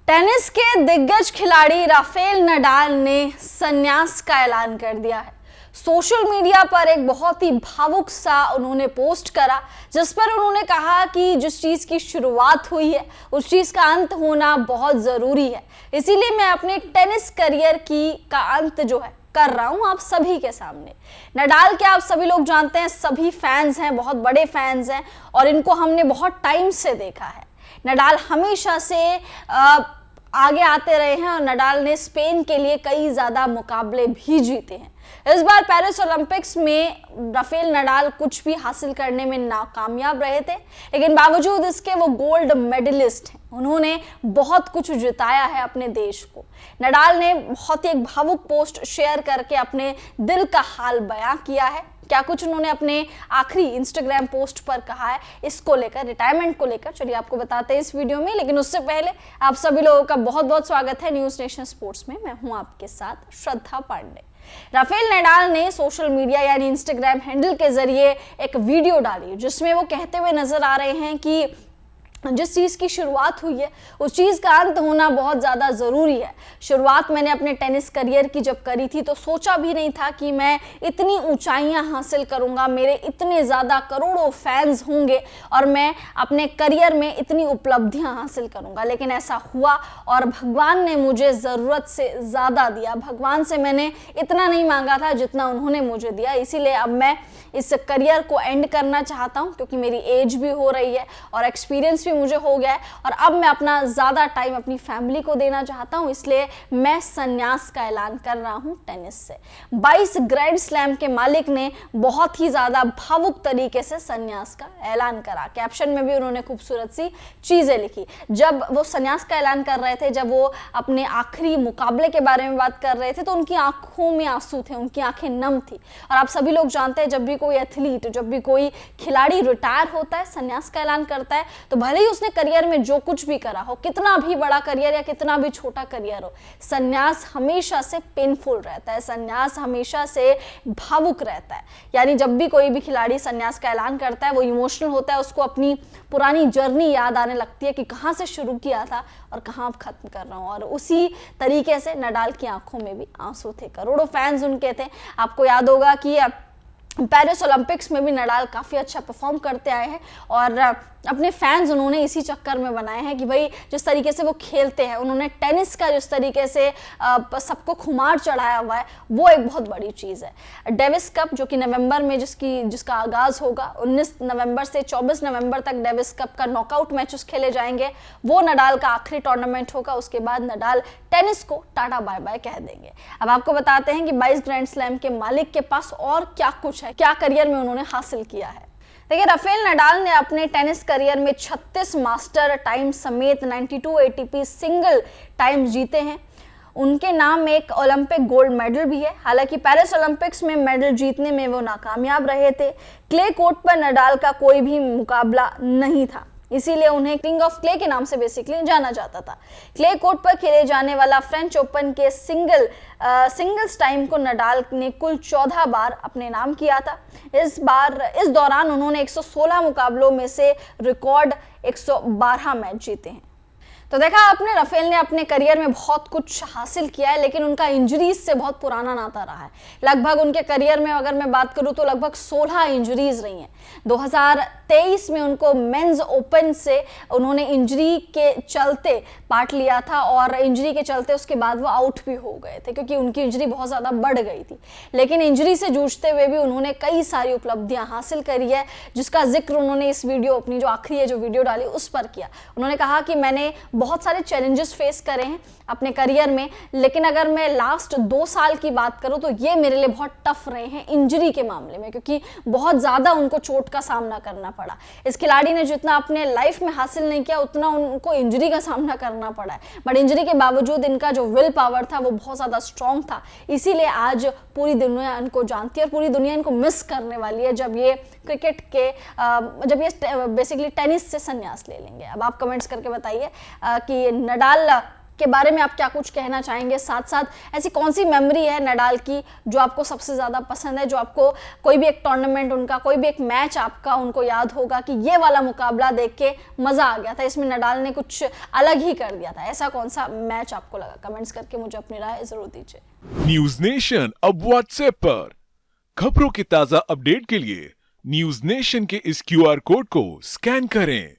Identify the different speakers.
Speaker 1: Tennis के दिग्गज खिलाड़ी राफेल नडाल ने संन्यास का ऐलान कर दिया है। सोशल मीडिया पर एक बहुत ही भावुक सा उन्होंने पोस्ट करा, जिस पर उन्होंने कहा कि जिस चीज की शुरुआत हुई है उस चीज का अंत होना बहुत जरूरी है। इसीलिए मैं अपने टेनिस करियर का अंत जो है कर रहा हूं आप सभी के सामने। नडाल के आप सभी लोग जानते हैं, सभी फैंस हैं, बहुत बड़े फैंस हैं और इनको हमने बहुत टाइम से देखा है। नडाल हमेशा से आगे आते रहे हैं और नडाल ने स्पेन के लिए कई ज्यादा मुकाबले भी जीते हैं। इस बार पेरिस ओलंपिक्स में राफेल नडाल कुछ भी हासिल करने में नाकामयाब रहे थे, लेकिन बावजूद इसके वो गोल्ड मेडलिस्ट हैं। उन्होंने बहुत कुछ जिताया है अपने देश को। नडाल ने बहुत ही एक भावुक पोस्ट शेयर करके अपने दिल का हाल बयां किया है। क्या कुछ उन्होंने अपने आखिरी इंस्टाग्राम पोस्ट पर कहा है इसको लेकर, रिटायरमेंट को लेकर, चलिए आपको बताते हैं इस वीडियो में। लेकिन उससे पहले आप सभी लोगों का बहुत बहुत स्वागत है न्यूज नेशन स्पोर्ट्स में। मैं हूं आपके साथ श्रद्धा पांडे। राफेल नडाल ने सोशल मीडिया यानी इंस्टाग्राम हैंडल के जरिए एक वीडियो डाली, जिसमें वो कहते हुए नजर आ रहे हैं कि जिस चीज़ की शुरुआत हुई है उस चीज़ का अंत होना बहुत ज़्यादा ज़रूरी है। शुरुआत मैंने अपने टेनिस करियर की जब करी थी तो सोचा भी नहीं था कि मैं इतनी ऊंचाइयां हासिल करूंगा, मेरे इतने ज़्यादा करोड़ों फैंस होंगे और मैं अपने करियर में इतनी उपलब्धियां हासिल करूंगा। लेकिन ऐसा हुआ और भगवान ने मुझे ज़रूरत से ज़्यादा दिया। भगवान से मैंने इतना नहीं मांगा था जितना उन्होंने मुझे दिया। इसीलिए अब मैं इस करियर को एंड करना चाहता हूं, क्योंकि मेरी एज भी हो रही है और एक्सपीरियंस भी मुझे हो गया है और अब मैं अपना ज़्यादा टाइम अपनी फैमिली को देना चाहता हूं। इसलिए मैं संन्यास का ऐलान कर रहा हूं टेनिस से। 22 ग्रैंड स्लैम के मालिक ने बहुत ही ज़्यादा भावुक तरीके से संन्यास का ऐलान करा। कैप्शन में भी उन्होंने खूबसूरत सी चीज़ें लिखी। जब वो संन्यास का ऐलान कर रहे थे, जब वो अपने आखिरी मुकाबले के बारे में बात कर रहे थे, तो उनकी आंखों में आंसू थे, उनकी आंखें नम थी। और आप सभी लोग जानते हैं, जब भी कोई एथलीट, जब भी कोई खिलाड़ी रिटायर होता है, संन्यास का ऐलान करता है, तो भले ही उसने करियर में जो कुछ भी करा हो, कितना भी बड़ा करियर या कितना भी छोटा करियर हो, संन्यास हमेशा से पेनफुल रहता है, संन्यास हमेशा से भावुक रहता है। यानी जब भी कोई भी खिलाड़ी संन्यास का ऐलान करता है वो इमोशनल होता है, उसको अपनी पुरानी जर्नी याद आने लगती है कि कहाँ से शुरू किया था और कहाँ अब खत्म कर रहा हूँ। और उसी तरीके से नडाल की आंखों में भी आंसू थे, करोड़ों फैंस उनके थे। आपको याद होगा कि पेरिस ओलंपिक्स में भी नडाल काफ़ी अच्छा परफॉर्म करते आए हैं और अपने फैंस उन्होंने इसी चक्कर में बनाए हैं कि भाई जिस तरीके से वो खेलते हैं, उन्होंने टेनिस का जिस तरीके से सबको खुमार चढ़ाया हुआ है, वो एक बहुत बड़ी चीज़ है। डेविस कप जो कि नवंबर में जिसका आगाज़ होगा, 19 नवंबर से 24 नवंबर तक डेविस कप का नॉकआउट मैचेस खेले जाएंगे। वो नडाल का आखिरी टूर्नामेंट होगा। उसके बाद नडाल टेनिस को टाटा बाय बाय कह देंगे। अब आपको बताते हैं कि 22 ग्रैंड स्लैम के मालिक के पास और क्या कुछ है, क्या करियर में उन्होंने हासिल किया है। देखिए, राफेल नडाल ने अपने टेनिस करियर में 36 मास्टर टाइम समेत 92 एटीपी सिंगल टाइम जीते हैं। उनके नाम में एक ओलंपिक गोल्ड मेडल भी है। हालांकि पेरिस ओलंपिक्स में मेडल जीतने में वो नाकामयाब रहे थे। क्ले कोर्ट पर नडाल का कोई भी मुकाबला नहीं था, इसीलिए उन्हें किंग ऑफ क्ले के नाम से बेसिकली जाना जाता था। क्ले कोर्ट पर खेले जाने वाला फ्रेंच ओपन के सिंगल्स टाइम को नडाल ने कुल 14 बार अपने नाम किया था। इस दौरान उन्होंने 116 मुकाबलों में से रिकॉर्ड 112 मैच जीते हैं। तो देखा आपने, राफेल ने अपने करियर में बहुत कुछ हासिल किया है, लेकिन उनका इंजरीज से बहुत पुराना नाता रहा है। लगभग उनके करियर में अगर मैं बात करूं तो लगभग 16 इंजरीज रही हैं। 2023 में उनको मेंस ओपन से उन्होंने इंजरी के चलते पार्ट लिया था और इंजरी के चलते उसके बाद वो आउट भी हो गए थे, क्योंकि उनकी इंजरी बहुत ज़्यादा बढ़ गई थी। लेकिन इंजरी से जूझते हुए भी उन्होंने कई सारी उपलब्धियां हासिल करी है, जिसका जिक्र उन्होंने इस वीडियो, अपनी जो आखिरी है जो वीडियो डाली उस पर किया। उन्होंने कहा कि मैंने बहुत सारे चैलेंजेस फेस करे हैं अपने करियर में, लेकिन अगर मैं लास्ट 2 साल की बात करूं तो ये मेरे लिए बहुत टफ रहे हैं इंजरी के मामले में, क्योंकि बहुत ज़्यादा उनको चोट का सामना करना पड़ा। इस खिलाड़ी ने जितना अपने लाइफ में हासिल नहीं किया उतना उनको इंजरी का सामना करना पड़ा है। बट इंजरी के बावजूद इनका जो विल पावर था वो बहुत ज़्यादा स्ट्रॉन्ग था। इसीलिए आज पूरी दुनिया इनको जानती है और पूरी दुनिया इनको मिस करने वाली है जब ये क्रिकेट के जब ये बेसिकली टेनिस से संन्यास ले लेंगे। अब आप कमेंट्स करके बताइए कि नडाल के बारे में आप क्या कुछ कहना चाहेंगे? साथ साथ ऐसी कौन सी मेमोरी है नडाल की जो आपको सबसे ज़्यादा पसंद है, जो आपको कोई भी एक टूर्नामेंट उनका, कोई भी एक मैच आपका उनको याद होगा कि ये वाला मुकाबला देख के मज़ा आ गया था, इसमें नडाल ने कुछ अलग ही कर दिया था? ऐसा कौन सा मैच आपको लगा? कमेंट्स करके मुझे अपनी राय ज़रूर दीजिए।
Speaker 2: न्यूज नेशन अब व्हाट्सएप पर खबरों के ताज़ा अपडेट के लिए न्यूज नेशन के इस QR कोड को स्कैन करें।